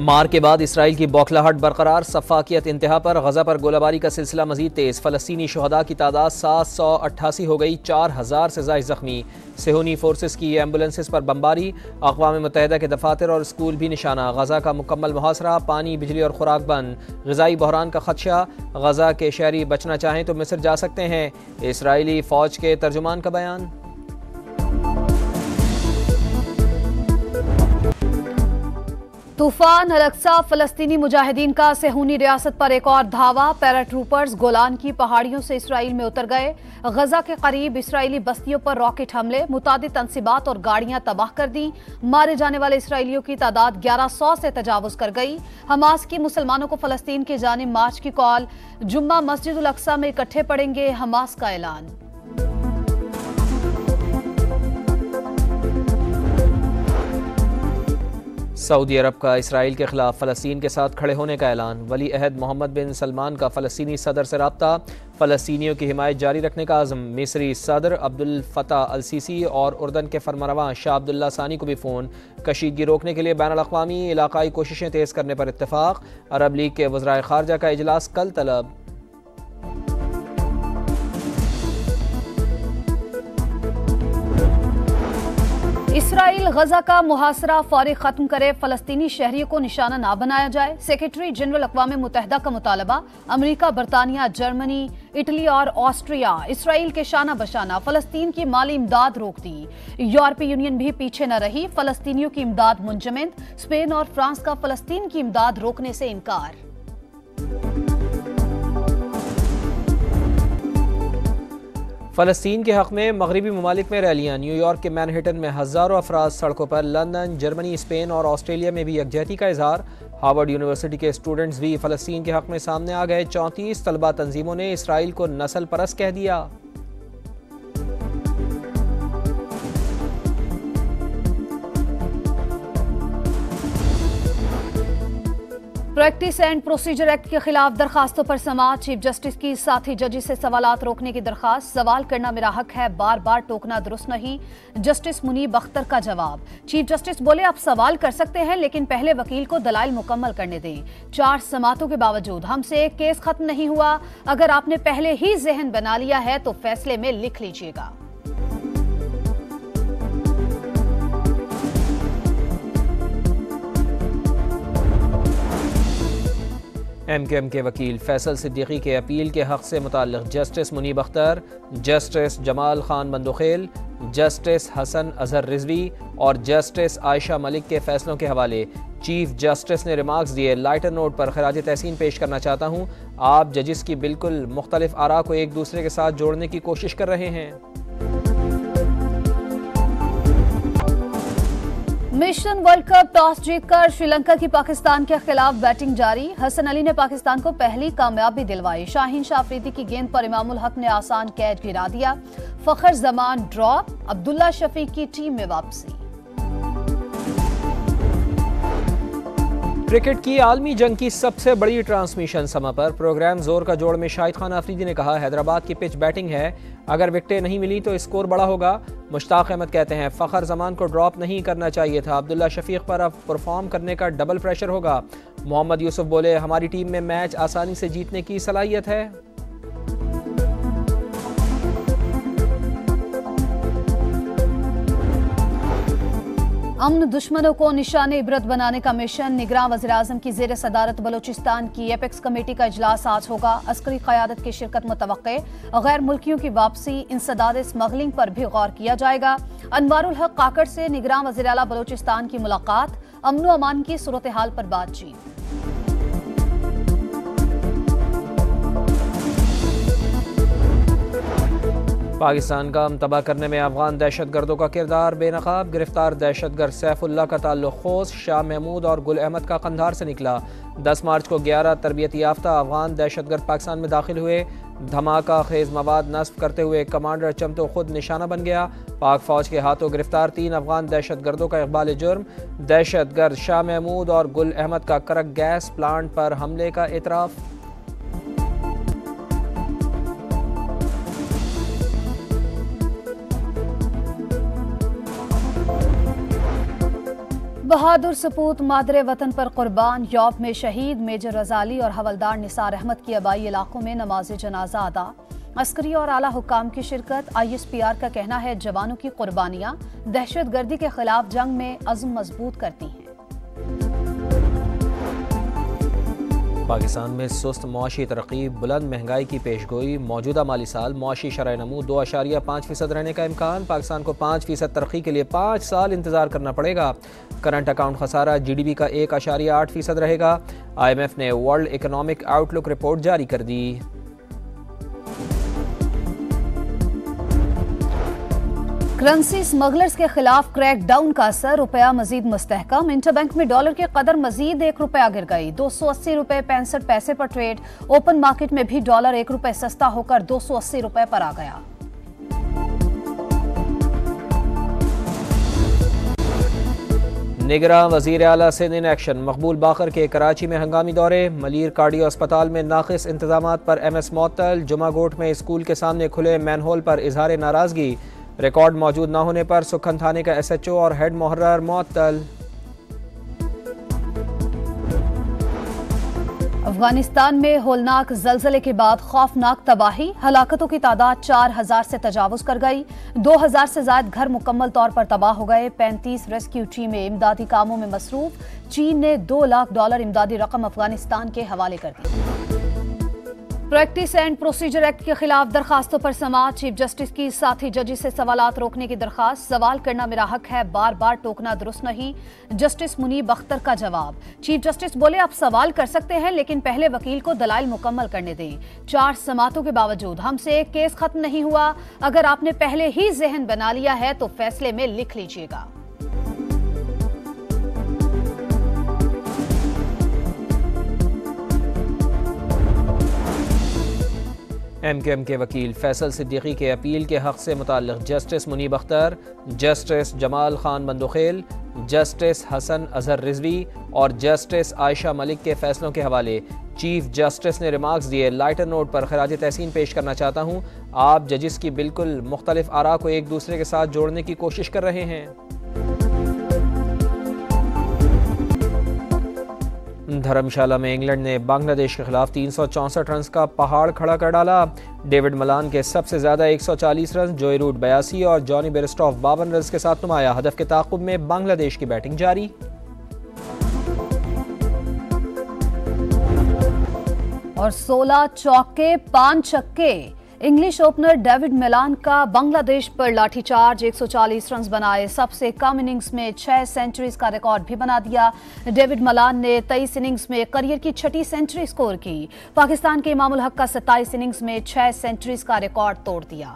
मार के बाद इसराइल की बौखलाहट बरकरार, सफाकियत इंतहा पर। गजा पर गोलाबारी का सिलसिला मजीद तेज। फलस्तीनी शहदा की तादाद 788 हो गई, 4000 से ज़ायद जख्मी। सेहूनी फोर्सेस की एम्बुलेंसेस पर बमबारी। अक़वाम मुत्तहिदा के दफातर और स्कूल भी निशाना। गजा का मुकम्मल मुहासरा, पानी, बिजली और खुराक बंद। ग़िज़ाई बहरान का खदशा। गजा के शहरी बचना चाहें तो मिस्र जा सकते हैं। इसराइली फ़ौज के तर्जुमान का बयान। तूफान अल-अक्सा, फलस्तीनी मुजाहिदीन का सेहूनी रियासत पर एक और धावा। पैराट्रूपर्स गोलान की पहाड़ियों से इसराइल में उतर गए। गजा के करीब इसराइली बस्तियों पर रॉकेट हमले, मुतादिद तंसीबात और गाड़ियां तबाह कर दी। मारे जाने वाले इसराइलियों की तादाद 1100 से तजावुज कर गई। हमास की मुसलमानों को फलस्तीन की जानिब मार्च की कॉल। जुम्मा मस्जिद अल-अक्सा में इकट्ठे पड़ेंगे, हमास का ऐलान। सऊदी अरब का इसराइल के खिलाफ फ़लस्तीन के साथ खड़े होने का ऐलान। वली अहद मोहम्मद बिन सलमान का फ़लस्तीनी सदर से रब्ता। फ़लस्तीनियों की हिमायत जारी रखने का आज़म। मिस्री सदर अब्दुल फ़त्ताह अल सीसी और उर्दन के फरमारवां शाह अब्दुल्ला सानी को भी फ़ोन। कशीदगी रोकने के लिए बैनुल-अक़वामी इलाक़ाई कोशिशें तेज़ करने पर इत्तेफ़ाक़। अरब लीग के वज़राए ख़ारजा का इजलास कल तलब। इसराइल गजा का मुहासरा फौरी खत्म करे, फलस्तीनी शहरियों को निशाना ना बनाया जाए। सेक्रेटरी जनरल अक़वाम मुत्तहिदा का मुतालबा। अमेरिका, बरतानिया, जर्मनी, इटली और ऑस्ट्रिया इसराइल के शाना बशाना फलस्तीन की माली इमदाद रोक दी। यूरोपीय यूनियन भी पीछे न रही, फलस्तीनियों की इमदाद मुंजमद। स्पेन और फ्रांस का फलस्तीन की इमदाद रोकने से इनकार। फ़लस्तीन के हक़ में मगरबी ममालिक में रैलियाँ। न्यूयॉर्क के मैनहट्टन में हज़ारों अफराद सड़कों पर। लंदन, जर्मनी, स्पेन और ऑस्ट्रेलिया में भी यकजहती का इजहार। हार्वर्ड यूनिवर्सिटी के स्टूडेंट्स भी फ़लस्तीन के हक़ में सामने आ गए। 34 तलबा तंजीमों ने इसराइल को नस्ल परस्त कह दिया। प्रैक्टिस एंड प्रोसीजर एक्ट के खिलाफ दरखास्तों पर समाअत। चीफ जस्टिस की साथी जजेस से सवालात रोकने की दरखास्त। सवाल करना मेरा हक है, बार बार टोकना दुरुस्त नहीं। जस्टिस मुनीब अख्तर का जवाब। चीफ जस्टिस बोले आप सवाल कर सकते हैं लेकिन पहले वकील को दलाइल मुकम्मल करने दें। 4 समाअतों के बावजूद हमसे एक केस खत्म नहीं हुआ। अगर आपने पहले ही जहन बना लिया है तो फैसले में लिख लीजिएगा। MQM के वकील फैसल सिद्दीकी के अपील के हक़ से मुताल्लिक़ justice Munib Akhtar, justice Jamal Khan Bandokhel, justice Hasan Azhar Rizvi और जस्टिस आयशा मलिक के फैसलों के हवाले चीफ जस्टिस ने रिमार्क्स दिए। लाइटर नोट पर खराज तहसीन पेश करना चाहता हूँ। आप जजिस की बिल्कुल मुख्तलिफ आरा को एक दूसरे के साथ जोड़ने की कोशिश कर रहे हैं। मिशन वर्ल्ड कप टॉस जीतकर श्रीलंका की पाकिस्तान के खिलाफ बैटिंग जारी। हसन अली ने पाकिस्तान को पहली कामयाबी दिलवाई। शाहीन शाह अफरीदी की गेंद पर इमामुल हक ने आसान कैच गिरा दिया। फखर जमान ड्रॉप। अब्दुल्ला शफीक की टीम में वापसी। क्रिकेट की आलमी जंग की सबसे बड़ी ट्रांसमिशन समा पर। प्रोग्राम जोर का जोड़ में शाहिद खान अफरीदी ने कहा हैदराबाद की पिच बैटिंग है, अगर विकेटें नहीं मिली तो स्कोर बड़ा होगा। मुश्ताक अहमद कहते हैं फखर जमान को ड्रॉप नहीं करना चाहिए था। अब्दुल्ला शफीक पर अब परफॉर्म करने का डबल प्रेशर होगा। मोहम्मद यूसुफ बोले हमारी टीम में मैच आसानी से जीतने की सलाहियत है। अमन दुश्मनों को निशान इबरत बनाने का मिशन। निगरान वज़ीर-ए-आज़म की ज़ेर सदारत बलोचिस्तान की एपेक्स कमेटी का इजलास आज होगा। अस्करी क़यादत की शिरकत मुतवक्के। गैर मुल्कियों की वापसी, इंसदाद स्मगलिंग पर भी गौर किया जाएगा। अनवारुल हक काकड़ से निगरान वज़ीर आला बलोचिस्तान की मुलाकात। अमन व अमान की सूरत हाल पर बातचीत। पाकिस्तान का तबाह करने में अफगान दहशतगर्दों का किरदार बेनकाब। गिरफ्तार दहशतगर्द सैफुल्लाह का ताल्लुक खोस, शाह महमूद और गुल अहमद का कंधार से निकला। 10 मार्च को 11 तरबियती याफ्ता अफगान दहशतगर्द पाकिस्तान में दाखिल हुए। धमाका खेज मवाद नस्ब करते हुए कमांडर चमतो खुद निशाना बन गया। पाक फौज के हाथों गिरफ्तार 3 अफगान दहशतगर्दों का इकबाल जुर्म। दहशतगर्द शाह महमूद और गुल अहमद का करक गैस प्लांट पर हमले का एतराफ़। बहादुर सपूत मादरे वतन पर कुर्बान, यौब में शहीद मेजर रजाली और हवलदार निसार अहमद की आबाई इलाकों में नमाज जनाजा अदा। अस्करी और आला हुक्काम की शिरकत। ISPR का कहना है जवानों की कुर्बानियां दहशत गर्दी के खिलाफ जंग में अज़्म मजबूत करती हैं। पाकिस्तान में सुस्त मुआशी तरक्की, बुलंद महंगाई की पेशगोई। मौजूदा माली साल मुआशी शरह नमू 2.5% रहने का इम्कान। पाकिस्तान को 5% तरक्की के लिए 5 साल इंतजार करना पड़ेगा। करंट अकाउंट खसारा GDP का 1.8% रहेगा। IMF ने वर्ल्ड इकोनॉमिक आउटलुक रिपोर्ट जारी कर दी। करेंसी स्मगलर्स के खिलाफ क्रैकडाउन का असर, रुपया मजीद मुस्तहकम। इंटरबैंक में डॉलर की कदर मजीद ₹1 गिर गई, 280 रुपए 65 पैसे पर ट्रेड। ओपन मार्केट में भी डॉलर ₹1 सस्ता होकर 280 रुपए पर आ गया। निगरान वजीर आला सिंध इन एक्शन, मकबूल बाकर के कराची में हंगामी दौरे। मलीर कार्डियो अस्पताल में नाकिस इंतजामात पर MS मुअत्तल। जुमागोट में स्कूल के सामने खुले मैनहोल पर इजहार नाराजगी। रिकॉर्ड मौजूद न होने पर सुखन थाने का SHO और हेड मुहर्रर मुअत्तल। अफगानिस्तान में होलनाक जलजले के बाद खौफनाक तबाही, हलाकतों की तादाद 4000 से तजावुज कर गई। 2000 से ज्यादा घर मुकम्मल तौर पर तबाह हो गए। 35 रेस्क्यू टीमें इमदादी कामों में मसरूफ। चीन ने $2 लाख इमदादी रकम अफगानिस्तान के हवाले कर दी। प्रैक्टिस एंड प्रोसीजर एक्ट के खिलाफ दरखास्तों पर समाअत। चीफ जस्टिस की साथी जजेस से सवालात रोकने की दरखास्त। सवाल करना मेरा हक है, बार बार टोकना दुरुस्त नहीं। जस्टिस मुनीब अख्तर का जवाब। चीफ जस्टिस बोले आप सवाल कर सकते हैं लेकिन पहले वकील को दलाइल मुकम्मल करने दें। 4 समाअतों के बावजूद हमसे एक केस खत्म नहीं हुआ। अगर आपने पहले ही जहन बना लिया है तो फैसले में लिख लीजिएगा। MQM के वकील फैसल सिद्दीकी के अपील के हक से मुताल्लिक़ justice Munib Akhtar, justice Jamal Khan Bandukhel, justice Hasan Azhar Rizvi और जस्टिस आयशा मलिक के फैसलों के हवाले चीफ जस्टिस ने रिमार्क्स दिए। लाइटर नोट पर खराज तहसीन पेश करना चाहता हूँ। आप जजिस की बिल्कुल मुख्तलिफ आरा को एक दूसरे के साथ जोड़ने की कोशिश कर रहे हैं। धर्मशाला में इंग्लैंड ने बांग्लादेश के खिलाफ 364 रन का पहाड़ खड़ा कर डाला। डेविड मलान के सबसे ज्यादा 140 रन, जोई रूट 82 और जॉनी बेयरस्टॉफ 52 रन के साथ नुमाया। हदफ के ताक़ुब में बांग्लादेश की बैटिंग जारी। और 16 चौके 5 छक्के। इंग्लिश ओपनर डेविड मलान का बांग्लादेश पर लाठीचार्ज, 140 रन बनाए। सबसे कम इनिंग्स में 6 सेंचुरीज का रिकॉर्ड भी बना दिया। डेविड मलान ने 23 इनिंग्स में करियर की 6ठी सेंचुरी स्कोर की। पाकिस्तान के इमामुल हक का 27 इनिंग्स में 6 सेंचुरीज का रिकॉर्ड तोड़ दिया।